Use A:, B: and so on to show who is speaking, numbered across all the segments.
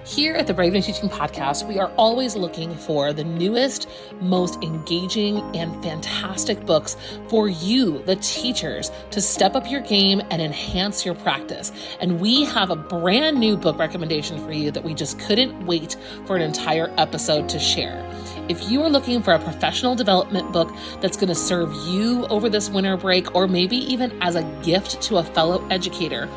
A: Here at the Brave New Teaching Podcast, we are always looking for the newest, most engaging, and fantastic books for you, the teachers, to step up your game and enhance your practice. And we have a brand new book recommendation for you that we just couldn't wait for an entire episode to share. If you are looking for a professional development book that's going to serve you over this winter break, or maybe even as a gift to a fellow educator,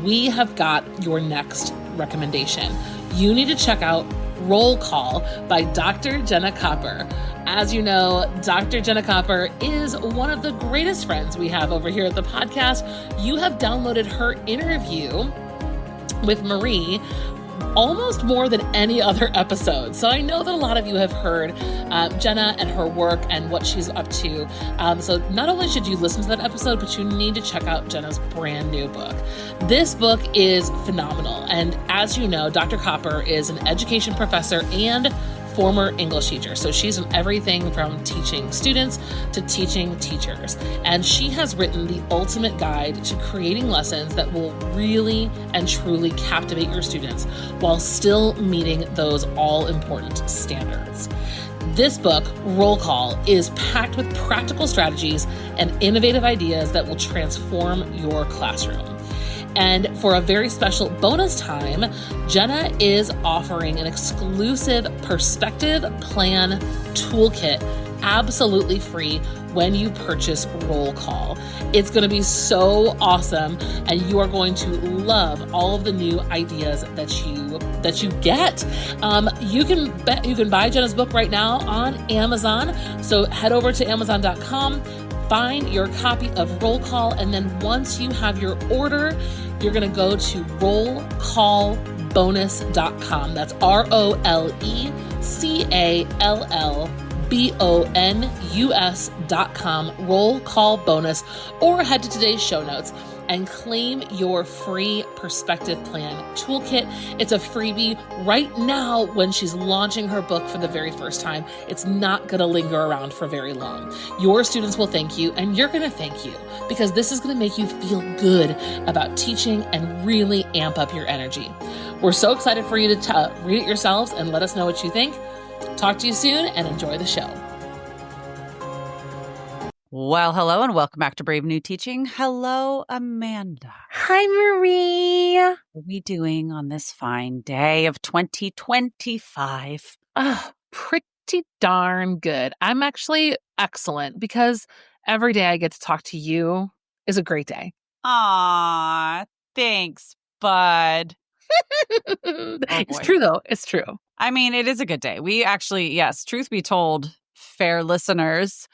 A: we have got your next recommendation. You need to check out Roll Call by Dr. Jenna Copper. As you know, Dr. Jenna Copper is one of the greatest friends we have over here at the podcast. You have downloaded her interview with Marie almost more than any other episode. So I know that a lot of you have heard Jenna and her work and what she's up to. So not only should you listen to that episode, but you need to check out Jenna's brand new book. This book is phenomenal. And as you know, Dr. Copper is an education professor and former English teacher. So she's in everything from teaching students to teaching teachers. And she has written the ultimate guide to creating lessons that will really and truly captivate your students while still meeting those all-important standards. This book, Roll Call, is packed with practical strategies and innovative ideas that will transform your classroom. And for a very special bonus time, Jenna is offering an exclusive perspective plan toolkit absolutely free when you purchase Roll Call. It's going to be so awesome, and you are going to love all of the new ideas that you get. You can buy Jenna's book right now on Amazon. So head over to Amazon.com. Find your copy of Roll Call, and then once you have your order, you're going to go to rollcallbonus.com. That's ROLECALLBONUS.com, Roll Call Bonus, or head to today's show notes and claim your free perspective plan toolkit. It's a freebie right now when she's launching her book for the very first time. It's not going to linger around for very long. Your students will thank you, and you're going to thank you, because this is going to make you feel good about teaching and really amp up your energy. We're so excited for you to read it yourselves and let us know what you think. Talk to you soon and enjoy the show.
B: Well, hello and welcome back to Brave New Teaching. Hello, Amanda.
C: Hi, Marie.
B: What are we doing on this fine day of 2025?
A: Pretty darn good. I'm actually excellent because every day I get to talk to you is a great day.
B: Aw, thanks, bud.
A: It's true, though. It's true.
B: I mean, it is a good day. We actually, yes, truth be told, fair listeners,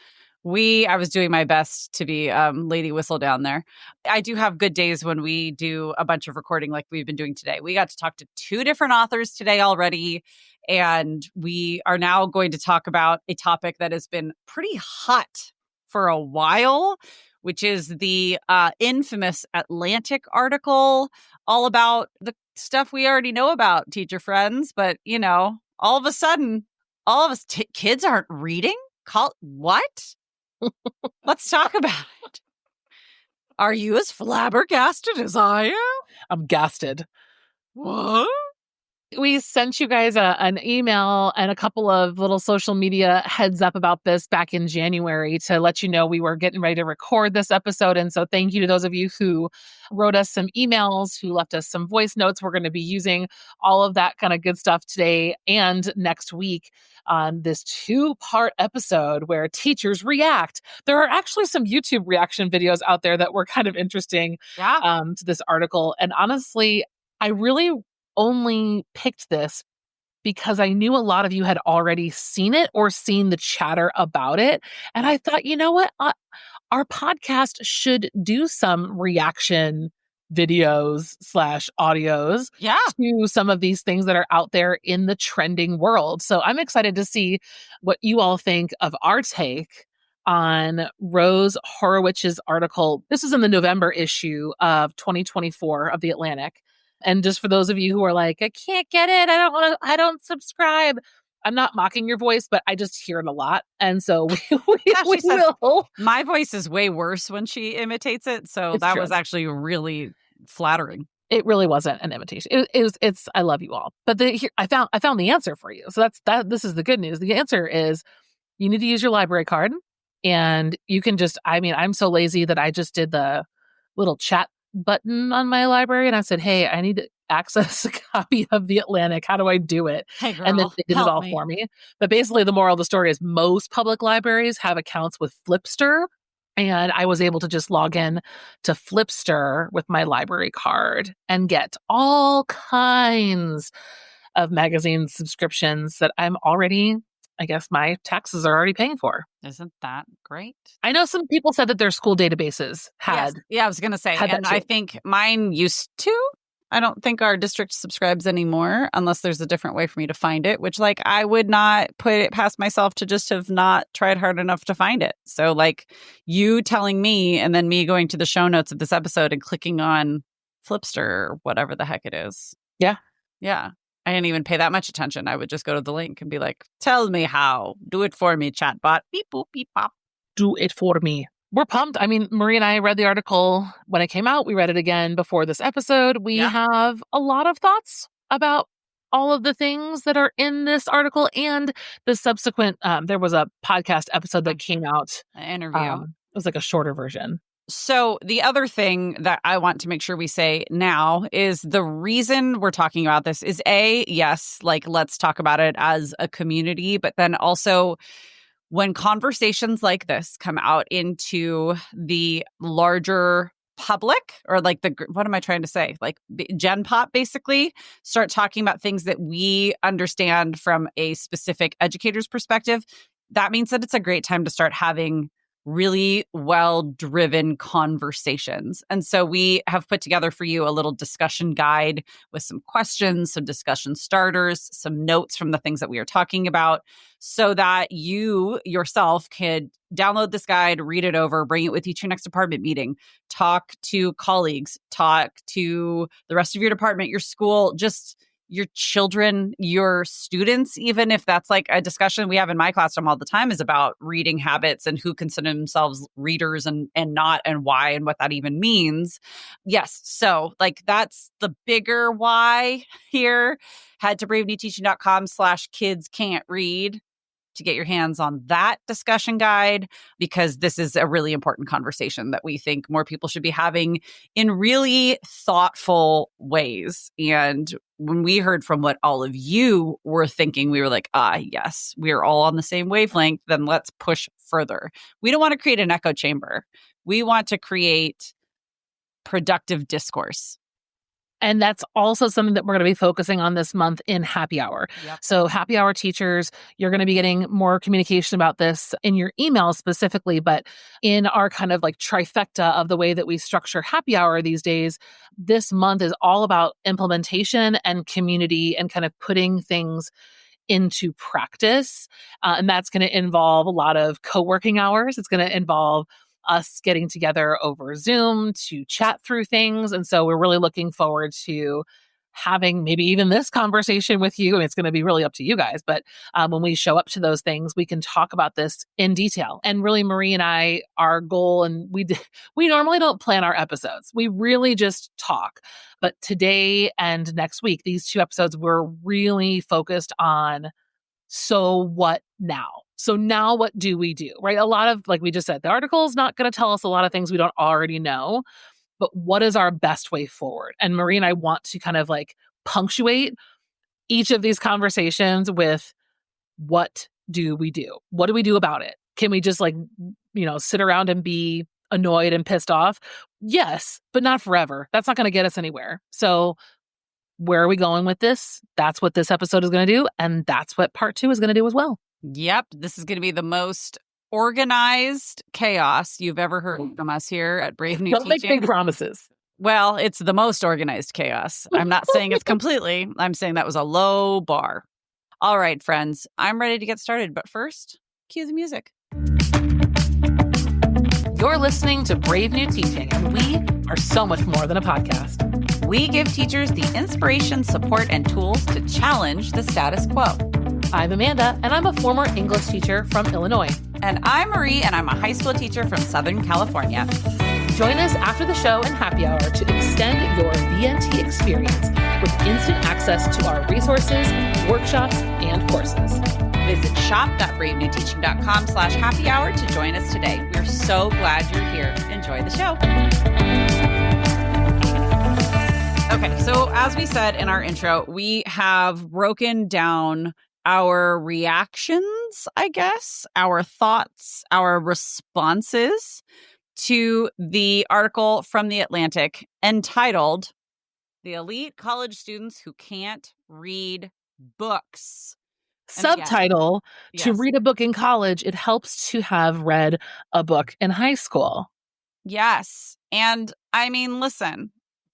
B: I was doing my best to be Lady Whistle down there. I do have good days when we do a bunch of recording like we've been doing today. We got to talk to 2 different authors today already, and we are now going to talk about a topic that has been pretty hot for a while, which is the infamous Atlantic article all about the stuff we already know about, teacher friends. But, you know, all of a sudden, all of us kids aren't reading? What? Let's talk about it. Are you as flabbergasted as I am?
A: I'm gasted.
B: What?
A: We sent you guys an email and a couple of little social media heads up about this back in January to let you know we were getting ready to record this episode. And so thank you to those of you who wrote us some emails, who left us some voice notes. We're going to be using all of that kind of good stuff today and next week on this 2-part episode where teachers react. There are actually some YouTube reaction videos out there that were kind of interesting to this article. And honestly, I really only picked this because I knew a lot of you had already seen it or seen the chatter about it. And I thought, you know what? Our podcast should do some reaction videos / audios to some of these things that are out there in the trending world. So I'm excited to see what you all think of our take on Rose Horowitz's article. This is in the November issue of 2024 of The Atlantic. And just for those of you who are like, I can't get it, I don't subscribe. I'm not mocking your voice, but I just hear it a lot. And so we will.
B: My voice is way worse when she imitates it. So that was actually really flattering.
A: It really wasn't an invitation. It's I love you all. But I found the answer for you. So this is the good news. The answer is you need to use your library card, and you can just, I'm so lazy that I just did the little chat button on my library, and I said, hey, I need to access a copy of The Atlantic. How do I do it?
B: Hey girl,
A: and then they did it all for me. But basically the moral of the story is most public libraries have accounts with Flipster. And I was able to just log in to Flipster with my library card and get all kinds of magazine subscriptions that I'm already, I guess my taxes are already paying for.
B: Isn't that great?
A: I know some people said that their school databases had.
B: Yes. Yeah, I was going to say, and I think mine used to. I don't think our district subscribes anymore unless there's a different way for me to find it, which like I would not put it past myself to just have not tried hard enough to find it. So like you telling me and then me going to the show notes of this episode and clicking on Flipster or whatever the heck it is.
A: Yeah.
B: Yeah. I didn't even pay that much attention. I would just go to the link and be like, tell me how. Do it for me, chatbot. Beep, boop, beep, pop.
A: Do it for me. We're pumped. I mean, Marie and I read the article when it came out. We read it again before this episode. We have a lot of thoughts about all of the things that are in this article and the subsequent, there was a podcast episode that came out.
B: An interview.
A: It was like a shorter version.
B: So the other thing that I want to make sure we say now is the reason we're talking about this is yes, like let's talk about it as a community, but then also when conversations like this come out into the larger public or like what am I trying to say? Like Gen Pop basically start talking about things that we understand from a specific educator's perspective. That means that it's a great time to start having really well-driven conversations. And so we have put together for you a little discussion guide with some questions, some discussion starters, some notes from the things that we are talking about so that you yourself could download this guide, read it over, bring it with you to your next department meeting, talk to colleagues, talk to the rest of your department, your school, just your children, your students, even if that's like a discussion we have in my classroom all the time is about reading habits and who consider themselves readers and not and why and what that even means. Yes. So like that's the bigger why here. Head to bravenewteaching.com/kids-can't-read to get your hands on that discussion guide, because this is a really important conversation that we think more people should be having in really thoughtful ways. And when we heard from what all of you were thinking, we were like, yes, we're all on the same wavelength, then let's push further. We don't want to create an echo chamber. We want to create productive discourse.
A: And that's also something that we're going to be focusing on this month in Happy Hour.
B: Yep.
A: So Happy Hour teachers, you're going to be getting more communication about this in your emails specifically, but in our kind of like trifecta of the way that we structure Happy Hour these days, this month is all about implementation and community and kind of putting things into practice. And that's going to involve a lot of co-working hours. It's going to involve us getting together over Zoom to chat through things. And so we're really looking forward to having maybe even this conversation with you. And it's going to be really up to you guys. But when we show up to those things, we can talk about this in detail. And really, Marie and I, our goal, and we normally don't plan our episodes. We really just talk. But today and next week, these 2 episodes, we're really focused on, so what now? So now what do we do, right? A lot of, like we just said, the article is not going to tell us a lot of things we don't already know, but what is our best way forward? And Marie and I want to kind of like punctuate each of these conversations with, what do we do? What do we do about it? Can we just like, sit around and be annoyed and pissed off? Yes, but not forever. That's not going to get us anywhere. So where are we going with this? That's what this episode is going to do. And that's what part 2 is going to do as well.
B: Yep. This is going to be the most organized chaos you've ever heard from us here at Brave New Teaching.
A: Don't make big promises.
B: Well, it's the most organized chaos. I'm not saying it's completely. I'm saying that was a low bar. All right, friends. I'm ready to get started. But first, cue the music.
A: You're listening to Brave New Teaching, and we are so much more than a podcast.
B: We give teachers the inspiration, support, and tools to challenge the status quo.
A: I'm Amanda, and I'm a former English teacher from Illinois.
B: And I'm Marie, and I'm a high school teacher from Southern California.
A: Join us after the show and happy hour to extend your BNT experience with instant access to our resources, workshops, and courses.
B: Visit shop.bravenewteaching.com/happy hour to join us today. We're so glad you're here. Enjoy the show. Okay, so as we said in our intro, we have broken down our reactions, I guess, our thoughts, our responses to the article from The Atlantic entitled "The Elite College Students Who Can't Read Books."
A: Subtitle, to
B: Yes.
A: read a book in college, it helps to have read a book in high school.
B: Yes. And I mean, listen,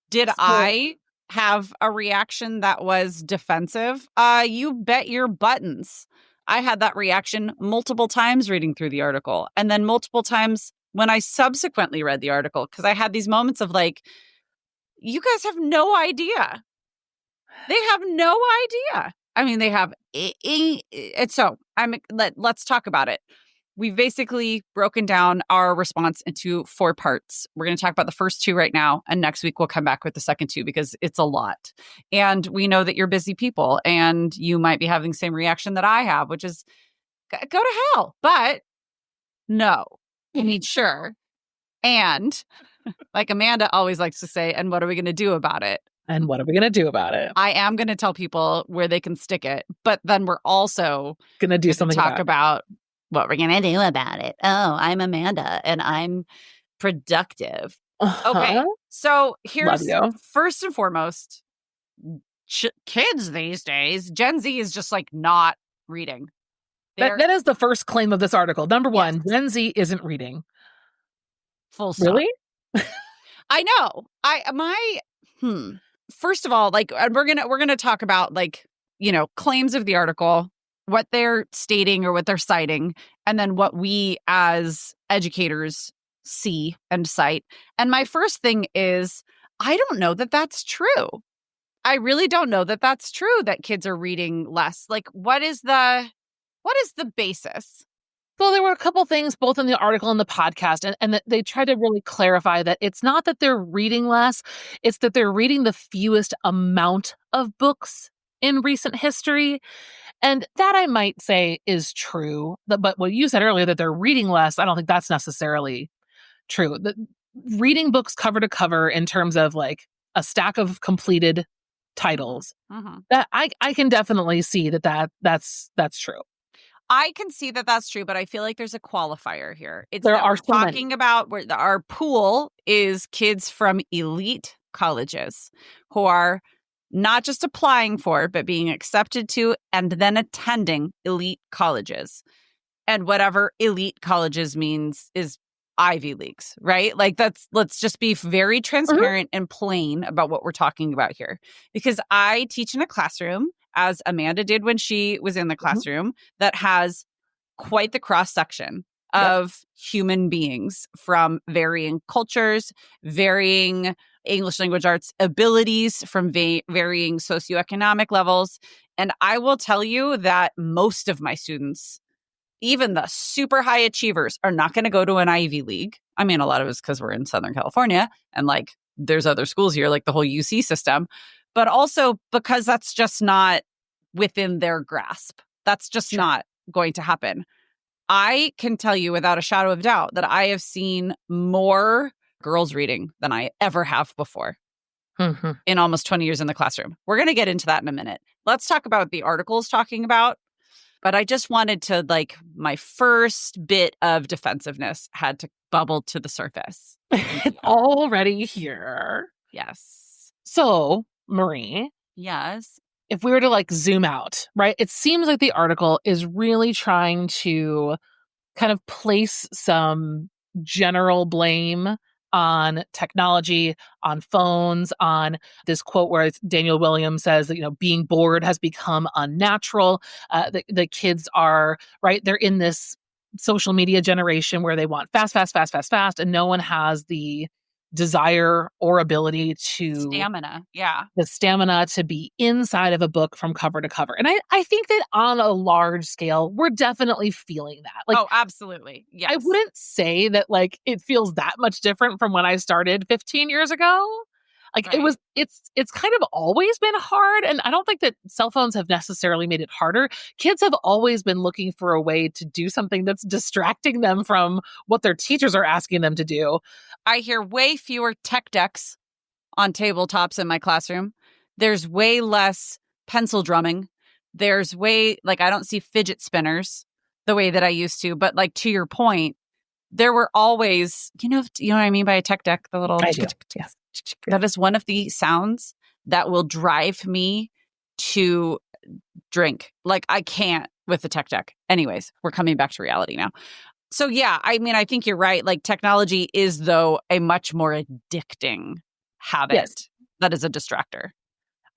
B: did
A: So-
B: I have a reaction that was defensive? You bet your buttons. I had that reaction multiple times reading through the article, and then multiple times when I subsequently read the article, because I had these moments of like, you guys have no idea. They have no idea. I mean, they have. So let's talk about it. We've basically broken down our response into 4 parts. We're going to talk about the first 2 right now, and next week we'll come back with the second 2 because it's a lot. And we know that you're busy people and you might be having the same reaction that I have, which is go to hell. But no, I mean, sure. And like Amanda always likes to say, and what are we going to do about it?
A: And what are we going to do about it?
B: I am going to tell people where they can stick it, but then we're also
A: Going to do
B: going to
A: something
B: talk
A: about
B: about what we're going to do about it. Oh, I'm Amanda and I'm productive.
A: it.
B: Okay. So here's
A: Love you.
B: first and foremost, kids these days, Gen Z is just like not reading.
A: That is the first claim of this article. Number 1,
B: Yes.
A: Gen Z isn't reading.
B: Full stop.
A: Really?
B: I know. First of all, like, and we're gonna talk about, like, claims of the article, what they're stating or what they're citing, and then what we as educators see and cite. And my first thing is, I don't know that that's true. I really don't know that that's true, that kids are reading less. Like, what is the basis?
A: Well, there were a couple things both in the article and the podcast, and that they tried to really clarify that it's not that they're reading less, it's that they're reading the fewest amount of books in recent history. And that I might say is true. But what you said earlier, that they're reading less, I don't think that's necessarily true. Reading books cover to cover in terms of like a stack of completed titles, that I can definitely see that's true.
B: I can see that that's true, but I feel like there's a qualifier here. It's
A: There
B: that
A: are
B: we're
A: so many.
B: talking about where our pool is kids from elite colleges who are not just applying for, but being accepted to and then attending elite colleges. And whatever elite colleges means is Ivy Leagues, right? Like let's just be very transparent and plain about what we're talking about here. Because I teach in a classroom, as Amanda did when she was in the classroom, that has quite the cross section of human beings from varying cultures, varying English language arts abilities, from varying socioeconomic levels. And I will tell you that most of my students, even the super high achievers, are not going to go to an Ivy League. I mean, a lot of it's because we're in Southern California and like there's other schools here, like the whole UC system, but also because that's just not within their grasp. That's just not going to happen. I can tell you without a shadow of doubt that I have seen more girls reading than I ever have before in almost 20 years in the classroom. We're going to get into that in a minute. Let's talk about what the article is talking about. But I just wanted to, like, my first bit of defensiveness had to bubble to the surface.
A: It's already here.
B: Yes.
A: So, Marie,
B: Yes.
A: if we were to like zoom out, right, it seems like the article is really trying to kind of place some general blame on technology, on phones, on this quote where Daniel Williams says that, being bored has become unnatural. The kids are, right, they're in this social media generation where they want fast, and no one has the desire or ability to
B: Stamina. Yeah.
A: the stamina to be inside of a book from cover to cover. And I think that on a large scale, we're definitely feeling that. Like,
B: Oh, absolutely. Yes.
A: I wouldn't say that like it feels that much different from when I started 15 years ago. Like
B: Right.
A: it's kind of always been hard. And I don't think that cell phones have necessarily made it harder. Kids have always been looking for a way to do something that's distracting them from what their teachers are asking them to do.
B: I hear way fewer tech decks on tabletops in my classroom. There's way less pencil drumming. There's way, like, I don't see fidget spinners the way that I used to. But like, to your point, there were always, you know what I mean by a tech deck? The little,
A: I do. Yes.
B: that is one of the sounds that will drive me to drink. Like, I can't with the tech deck. Anyways, we're coming back to reality now. So yeah, I mean, I think you're right. Like, technology is, though, a much more addicting habit
A: Yes.
B: that is a distractor.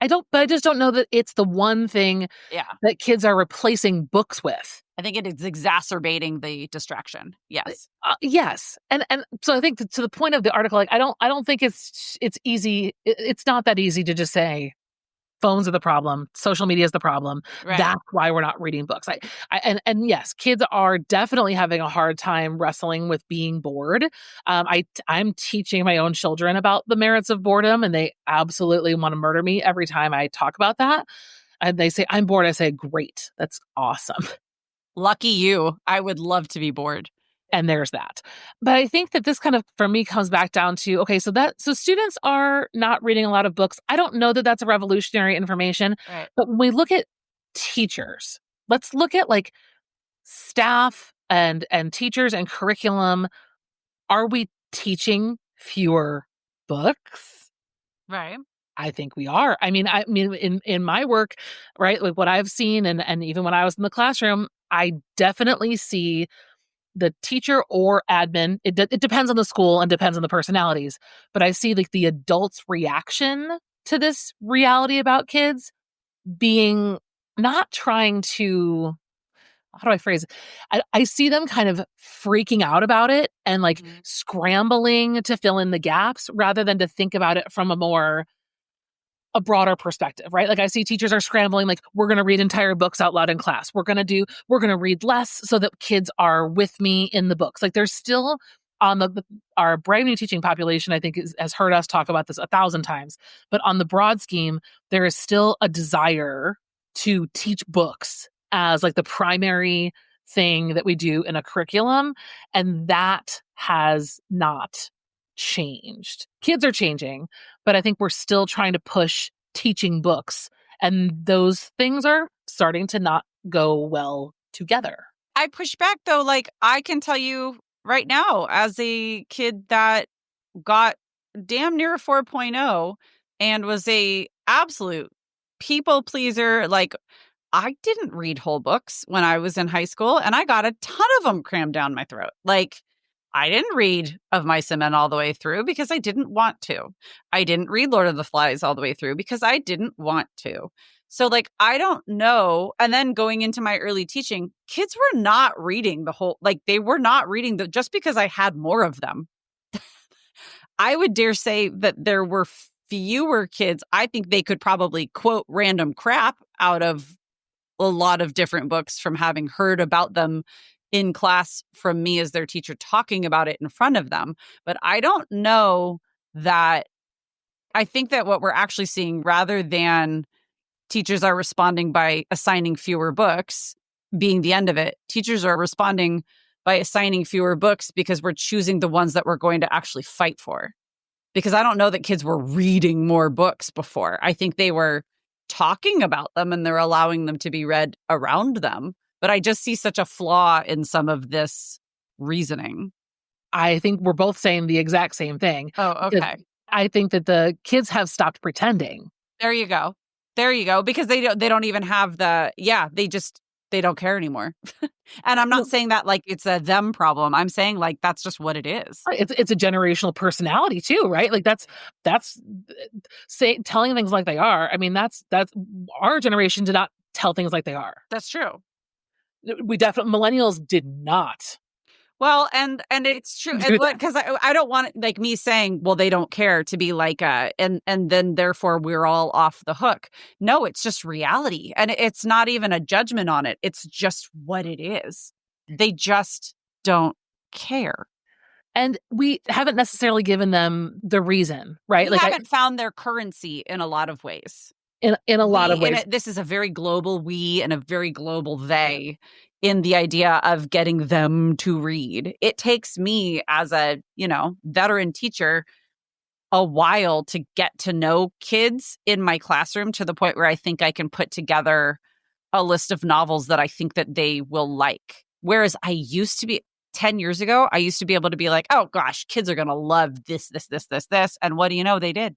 A: But I just don't know that it's the one thing
B: Yeah.
A: that kids are replacing books with.
B: I think it is exacerbating the distraction. Yes.
A: Yes, and so I think to the point of the article, like I don't think it's easy. It's not that easy to just say phones are the problem, social media is the problem.
B: Right.
A: That's why we're not reading books. And yes, kids are definitely having a hard time wrestling with being bored. I'm teaching my own children about the merits of boredom, and they absolutely want to murder me every time I talk about that. And they say I'm bored. I say great, that's awesome.
B: Lucky you. I would love to be bored.
A: And there's that. But I think that this kind of, for me, comes back down to, okay, so students are not reading a lot of books. I don't know that that's a revolutionary information,
B: Right.
A: but when we look at teachers, let's look at like staff and teachers and curriculum. Are we teaching fewer books?
B: Right.
A: I think we are. I mean, in my work, right, like what I've seen and even when I was in the classroom, I definitely see the teacher or admin, it depends on the school and depends on the personalities, but I see like the adults' reaction to this reality about kids being not trying to, how do I phrase it? I see them kind of freaking out about it and like scrambling to fill in the gaps rather than to think about it from a broader perspective, right? Like I see teachers are scrambling, like we're going to read entire books out loud in class. We're going to read less so that kids are with me in the books. Like there's still on our brand new teaching population, I think has heard us talk about this 1,000 times, but on the broad scheme, there is still a desire to teach books as like the primary thing that we do in a curriculum. And that has not changed. Kids are changing, but I think we're still trying to push teaching books, and those things are starting to not go well together.
B: I push back though. Like, I can tell you right now, as a kid that got damn near a 4.0 and was a absolute people pleaser, like I didn't read whole books when I was in high school, and I got a ton of them crammed down my throat. Like, I didn't read Of Mice and Men all the way through because I didn't want to. I didn't read Lord of the Flies all the way through because I didn't want to. So, like, I don't know. And then going into my early teaching, kids were not reading the whole, like, they were not reading just because I had more of them. I would dare say that there were fewer kids. I think they could probably quote random crap out of a lot of different books from having heard about them in class from me as their teacher talking about it in front of them. But I don't know that. I think that what we're actually seeing, rather than teachers are responding by assigning fewer books being the end of it, teachers are responding by assigning fewer books because we're choosing the ones that we're going to actually fight for. Because I don't know that kids were reading more books before. I think they were talking about them and they're allowing them to be read around them. But I just see such a flaw in some of this reasoning.
A: I think we're both saying the exact same thing.
B: Oh, okay.
A: I think that the kids have stopped pretending.
B: There you go. There you go. Because they don't even have they don't care anymore. And I'm not saying that like it's a them problem. I'm saying like that's just what it is.
A: It's a generational personality too, right? Like that's telling things like they are. I mean, that's our generation did not tell things like they are.
B: That's true.
A: Millennials did not.
B: Well, and it's true. And because I don't want like me saying, well, they don't care to be like and then therefore we're all off the hook. No, it's just reality. And it's not even a judgment on it. It's just what it is. They just don't care.
A: And we haven't necessarily given them the reason, right?
B: We haven't found their currency in a lot of ways.
A: In a lot of ways.
B: This is a very global we and a very global they in the idea of getting them to read. It takes me as a, veteran teacher a while to get to know kids in my classroom to the point where I think I can put together a list of novels that I think that they will like. Whereas I used to be 10 years ago, I used to be able to be like, oh gosh, kids are going to love this. And what do you know? They did.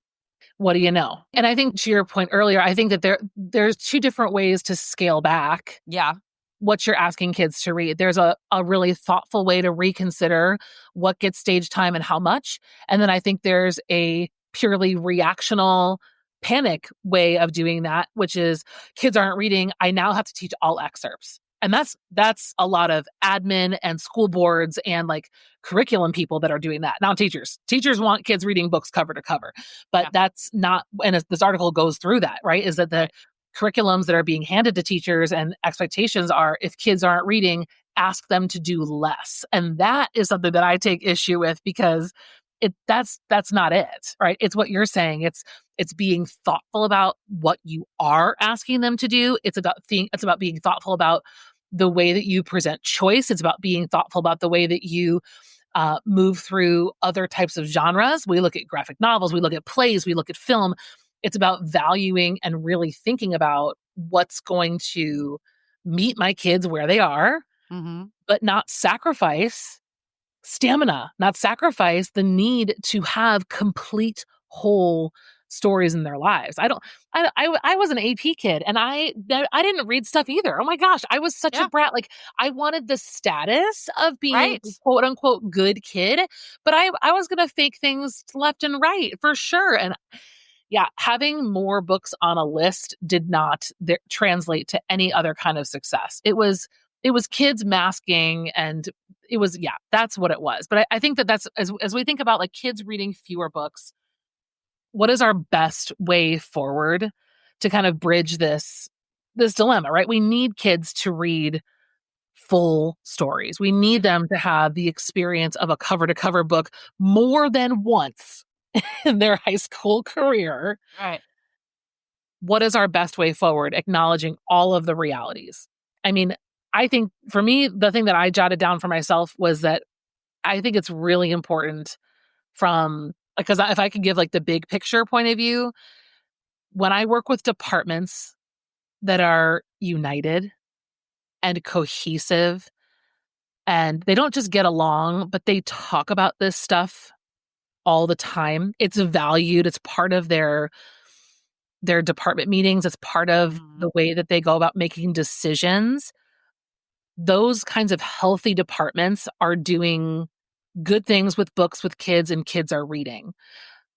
A: What do you know? And I think to your point earlier, I think that there's two different ways to scale back.
B: Yeah.
A: What you're asking kids to read. There's a really thoughtful way to reconsider what gets stage time and how much. And then I think there's a purely reactional panic way of doing that, which is kids aren't reading. I now have to teach all excerpts. And that's a lot of admin and school boards and like curriculum people that are doing that. Not teachers. Teachers want kids reading books cover to cover, but that's not, and this article goes through that, right? Is that the curriculums that are being handed to teachers and expectations are if kids aren't reading, ask them to do less. And that is something that I take issue with because that's not it, right? It's what you're saying. It's being thoughtful about what you are asking them to do. It's about being thoughtful about the way that you present choice. It's about being thoughtful about the way that you move through other types of genres. We look at graphic novels, we look at plays, we look at film. It's about valuing and really thinking about what's going to meet my kids where they are, but not sacrifice stamina, not sacrifice the need to have complete whole stories in their lives. I was an AP kid and I didn't read stuff either. Oh my gosh, I was such a brat. Like I wanted the status of being a quote unquote good kid, but I was going to fake things left and right for sure. And yeah, having more books on a list did not translate to any other kind of success. It was kids masking and it was, that's what it was. But I think that's, as we think about like kids reading fewer books, what is our best way forward to kind of bridge this dilemma, right? We need kids to read full stories. We need them to have the experience of a cover to cover book more than once in their high school career.
B: Right.
A: What is our best way forward, acknowledging all of the realities? I mean, I think for me, the thing that I jotted down for myself was that I think it's really important because if I could give like the big picture point of view, when I work with departments that are united and cohesive and they don't just get along, but they talk about this stuff all the time. It's valued. It's part of their department meetings. It's part of the way that they go about making decisions. Those kinds of healthy departments are doing good things with books with kids and kids are reading.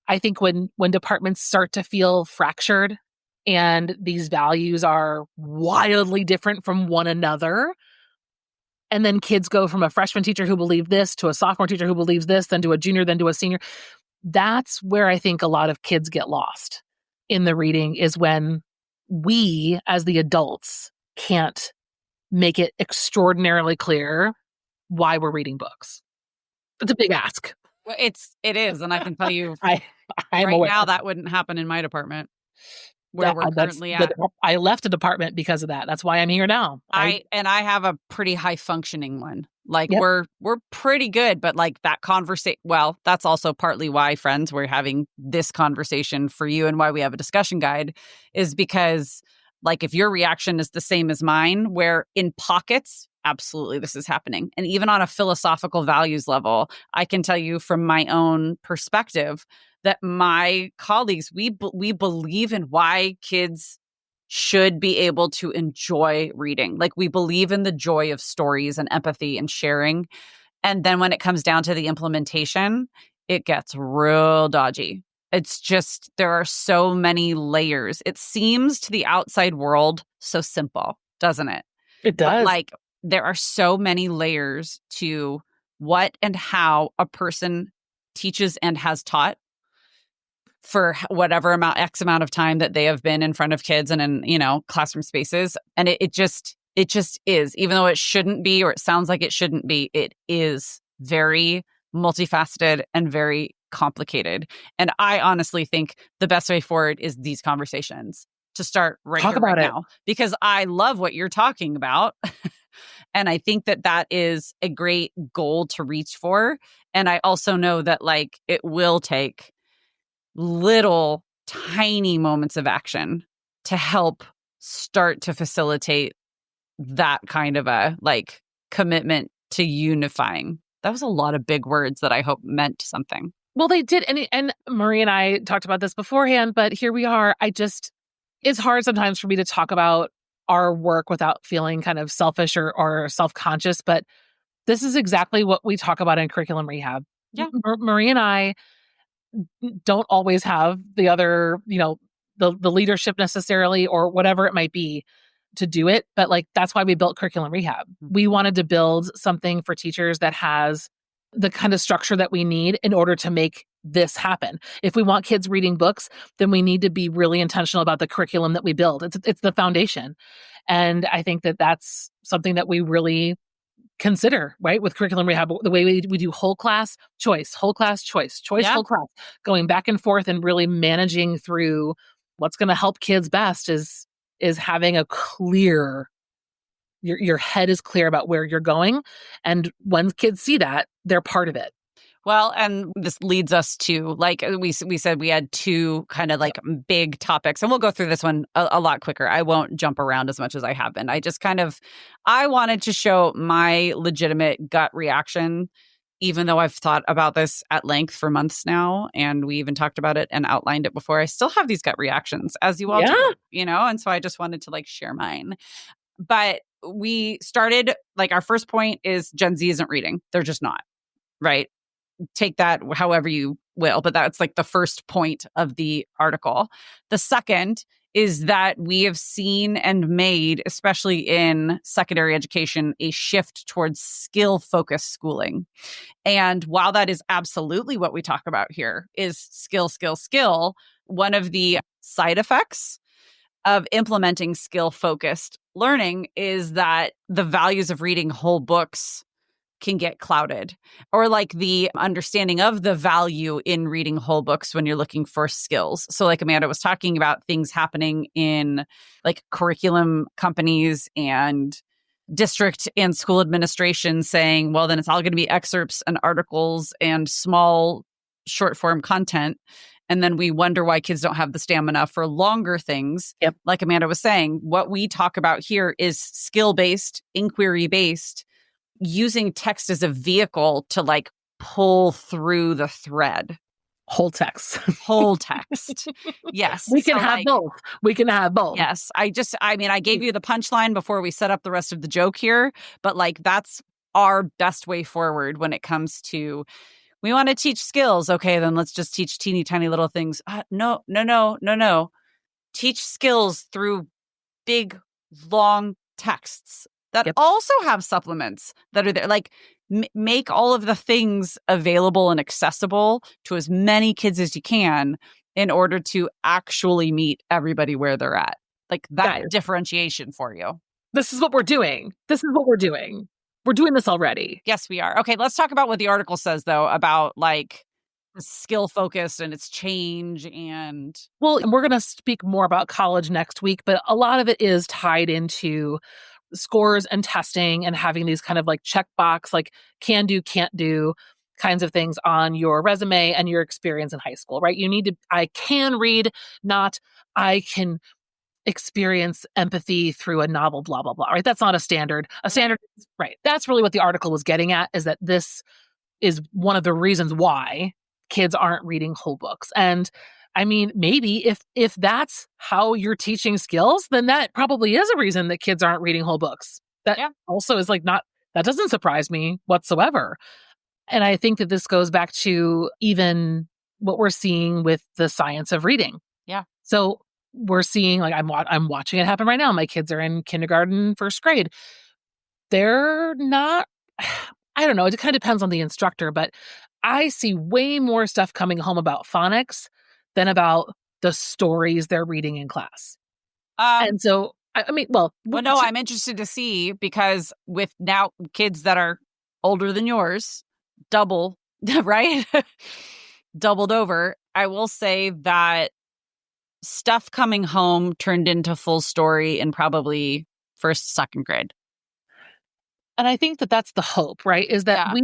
A: I think when departments start to feel fractured and these values are wildly different from one another, and then kids go from a freshman teacher who believed this to a sophomore teacher who believes this, then to a junior, then to a senior, that's where I think a lot of kids get lost in the reading is when we as the adults can't make it extraordinarily clear why we're reading books. It's a big ask.
B: Well, it is. And I can tell you
A: I'm
B: right
A: aware.
B: now that wouldn't happen in my department where we're currently at.
A: I left a department because of that. That's why I'm here now.
B: I have a pretty high functioning one. Like we're pretty good, but like that conversation, well, that's also partly why, friends, we're having this conversation for you and why we have a discussion guide is because like if your reaction is the same as mine, where in pockets, absolutely this is happening. And even on a philosophical values level, I can tell you from my own perspective that my colleagues, we believe in why kids should be able to enjoy reading. Like we believe in the joy of stories and empathy and sharing. And then when it comes down to the implementation, it gets real dodgy. It's just, there are so many layers. It seems to the outside world so simple, doesn't it?
A: It does.
B: But like there are so many layers to what and how a person teaches and has taught for whatever X amount of time that they have been in front of kids and in, classroom spaces. And it just is, even though it shouldn't be, or it sounds like it shouldn't be, it is very multifaceted and very complicated. And I honestly think the best way forward is these conversations to start right now, because I love what you're talking about. And I think that is a great goal to reach for. And I also know that it will take little tiny moments of action to help start to facilitate that kind of a commitment to unifying. That was a lot of big words that I hope meant something.
A: Well, they did. And Marie and I talked about this beforehand, but here we are. It's hard sometimes for me to talk about our work without feeling kind of selfish or self-conscious, but this is exactly what we talk about in curriculum rehab.
B: Yeah.
A: Marie and I don't always have the other, the leadership necessarily or whatever it might be to do it. But that's why we built curriculum rehab. We wanted to build something for teachers that has the kind of structure that we need in order to make this happen. If we want kids reading books, then we need to be really intentional about the curriculum that we build. It's the foundation. And I think that that's something that we really consider, right? With curriculum rehab, the way we do whole class choice, whole class choice,
B: Yeah.
A: whole class, going back and forth and really managing through what's going to help kids best is having a clear, your head is clear about where you're going. And when kids see that, they're part of it.
B: Well, and this leads us to, we said we had two kind of big topics, and we'll go through this one a lot quicker. I won't jump around as much as I have been. I wanted to show my legitimate gut reaction, even though I've thought about this at length for months now, and we even talked about it and outlined it before. I still have these gut reactions, as you all do, and so I just wanted to share mine. But we started, our first point is Gen Z isn't reading. They're just not, right? Take that however you will, but that's the first point of the article. The second is that we have seen and made, especially in secondary education, a shift towards skill-focused schooling. And while that is absolutely what we talk about here is skill, one of the side effects of implementing skill-focused learning is that the values of reading whole books can get clouded, or the understanding of the value in reading whole books when you're looking for skills. So Amanda was talking about things happening in curriculum companies and district and school administration saying, well, then it's all going to be excerpts and articles and small short form content. And then we wonder why kids don't have the stamina for longer things.
A: Yep.
B: Like Amanda was saying, what we talk about here is skill-based, inquiry-based, using text as a vehicle to pull through the thread.
A: Whole text. Yes.
B: We
A: can have both. We can have both.
B: Yes. I gave you the punchline before we set up the rest of the joke here, but that's our best way forward when it comes to, we want to teach skills. Okay, then let's just teach teeny tiny little things. No. Teach skills through big, long texts that also have supplements that are there. Make all of the things available and accessible to as many kids as you can in order to actually meet everybody where they're at. That differentiation for you.
A: This is what we're doing. We're doing this already.
B: Yes, we are. Okay, let's talk about what the article says, though, about skill focused and its change. And
A: we're going to speak more about college next week, but a lot of it is tied into scores and testing and having these kind of checkbox, can do, can't do kinds of things on your resume and your experience in high school, right? You need to, I can read, not I can experience empathy through a novel, blah, blah, blah, right? That's not a standard. A standard, right? That's really what the article was getting at, is that this is one of the reasons why kids aren't reading whole books. And maybe if that's how you're teaching skills, then that probably is a reason that kids aren't reading whole books. That also is not, that doesn't surprise me whatsoever. And I think that this goes back to even what we're seeing with the science of reading.
B: Yeah.
A: So we're seeing, I'm watching it happen right now. My kids are in kindergarten, first grade. They're not, I don't know, it kind of depends on the instructor, but I see way more stuff coming home about phonics than about the stories they're reading in class. And so, I mean, well,
B: no, I'm interested to see, because with now kids that are older than yours, double, right? Doubled over. I will say that stuff coming home turned into full story in probably first, second grade.
A: And I think that that's the hope, right? Is that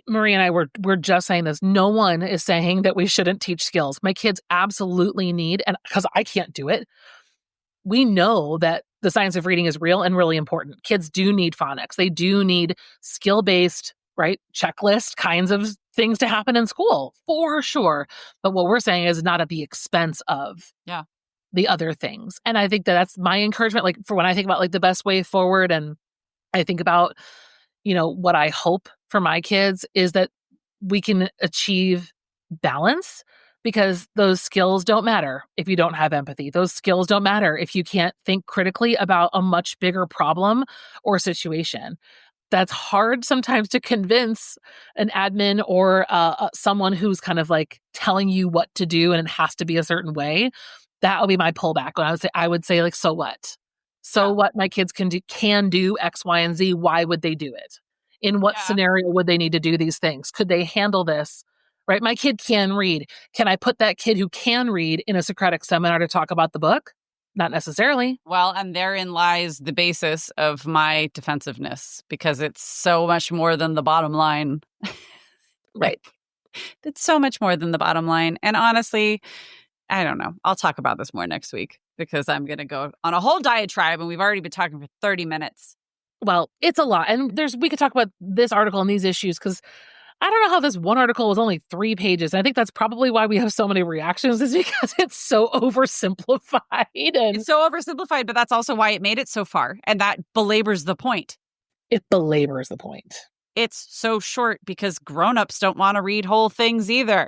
A: Marie and I we're just saying this. No one is saying that we shouldn't teach skills. My kids absolutely need, and because I can't do it, we know that the science of reading is real and really important. Kids do need phonics. They do need skill-based, right, checklist kinds of things to happen in school, for sure. But what we're saying is not at the expense of the other things. And I think that that's my encouragement, like for when I think about like the best way forward, and I think about, you know, what I hope for my kids is that we can achieve balance, because those skills don't matter if you don't have empathy. Those skills don't matter if you can't think critically about a much bigger problem or situation. That's hard sometimes to convince an admin or someone who's kind of like telling you what to do and it has to be a certain way. That would be my pullback. When I would say like, so what? So what my kids can do X, Y, and Z. Why would they do it? In what scenario would they need to do these things? Could they handle this? Right? My kid can read. Can I put that kid who can read in a Socratic seminar to talk about the book? Not necessarily.
B: Well, and therein lies the basis of my defensiveness, because it's so much more than the bottom line.
A: Right.
B: It's so much more than the bottom line. And honestly, I don't know. I'll talk about this more next week, because I'm going to go on a whole diatribe, and we've already been talking for 30 minutes.
A: Well, it's a lot. And we could talk about this article and these issues, because I don't know how this one article was only 3 pages. I think that's probably why we have so many reactions, is because it's so oversimplified.
B: It's so oversimplified, but that's also why it made it so far. And that belabors the point.
A: It belabors the point.
B: It's so short because grown-ups don't want to read whole things either.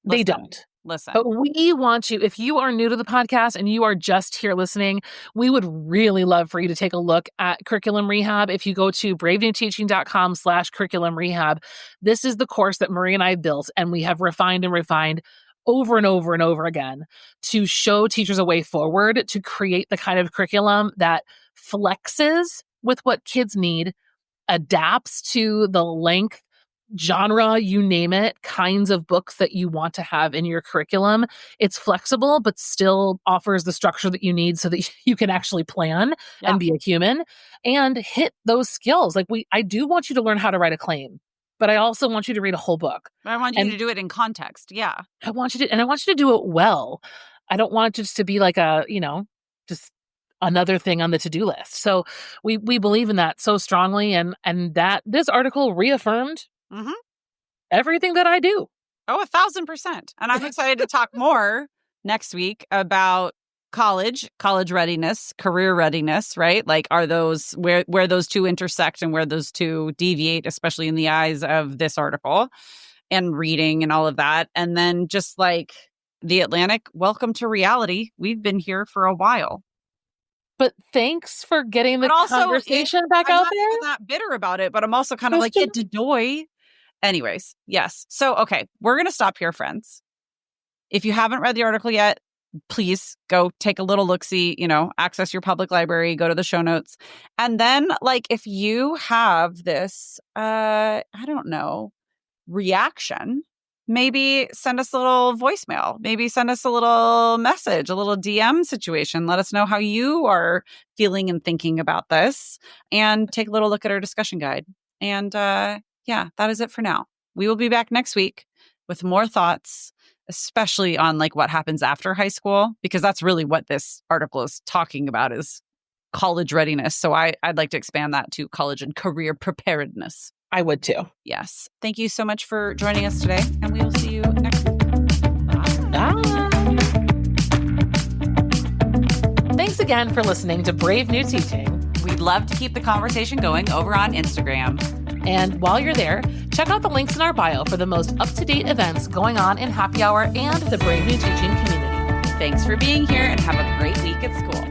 A: They don't.
B: Listen.
A: But we want you, if you are new to the podcast and you are just here listening, we would really love for you to take a look at Curriculum Rehab. If you go to bravenewteaching.com/curriculum rehab, this is the course that Marie and I built, and we have refined and refined over and over and over again to show teachers a way forward to create the kind of curriculum that flexes with what kids need, adapts to the length, genre, you name it, kinds of books that you want to have in your curriculum. It's flexible, but still offers the structure that you need so that you can actually plan and be a human and hit those skills. Like I do want you to learn how to write a claim, but I also want you to read a whole book.
B: I want you to do it in context. Yeah.
A: I want you to do it well. I don't want it just to be like just another thing on the to-do list. So we believe in that so strongly, and that this article reaffirmed everything that I do.
B: Oh, 1,000%. And I'm excited to talk more next week about college readiness, career readiness, right? Like, are those where those two intersect and where those two deviate, especially in the eyes of this article, and reading and all of that. And then just like The Atlantic, welcome to reality. We've been here for a while.
A: But thanks for getting the conversation back out there.
B: I'm not bitter about it, but I'm also kind of like, it doy. Anyways, yes. So, okay, we're going to stop here, friends. If you haven't read the article yet, please go take a little look-see, access your public library, go to the show notes. And then, like, if you have this, reaction, maybe send us a little voicemail. Maybe send us a little message, a little DM situation. Let us know how you are feeling and thinking about this, and take a little look at our discussion guide. And that is it for now. We will be back next week with more thoughts, especially on like what happens after high school, because that's really what this article is talking about, is college readiness. So I'd like to expand that to college and career preparedness.
A: I would too.
B: Yes. Thank you so much for joining us today, and we will see you next week.
A: Bye. Thanks again for listening to Brave New Teaching.
B: We'd love to keep the conversation going over on Instagram.
A: And while you're there, check out the links in our bio for the most up-to-date events going on in Happy Hour and the Brave New Teaching community.
B: Thanks for being here, and have a great week at school.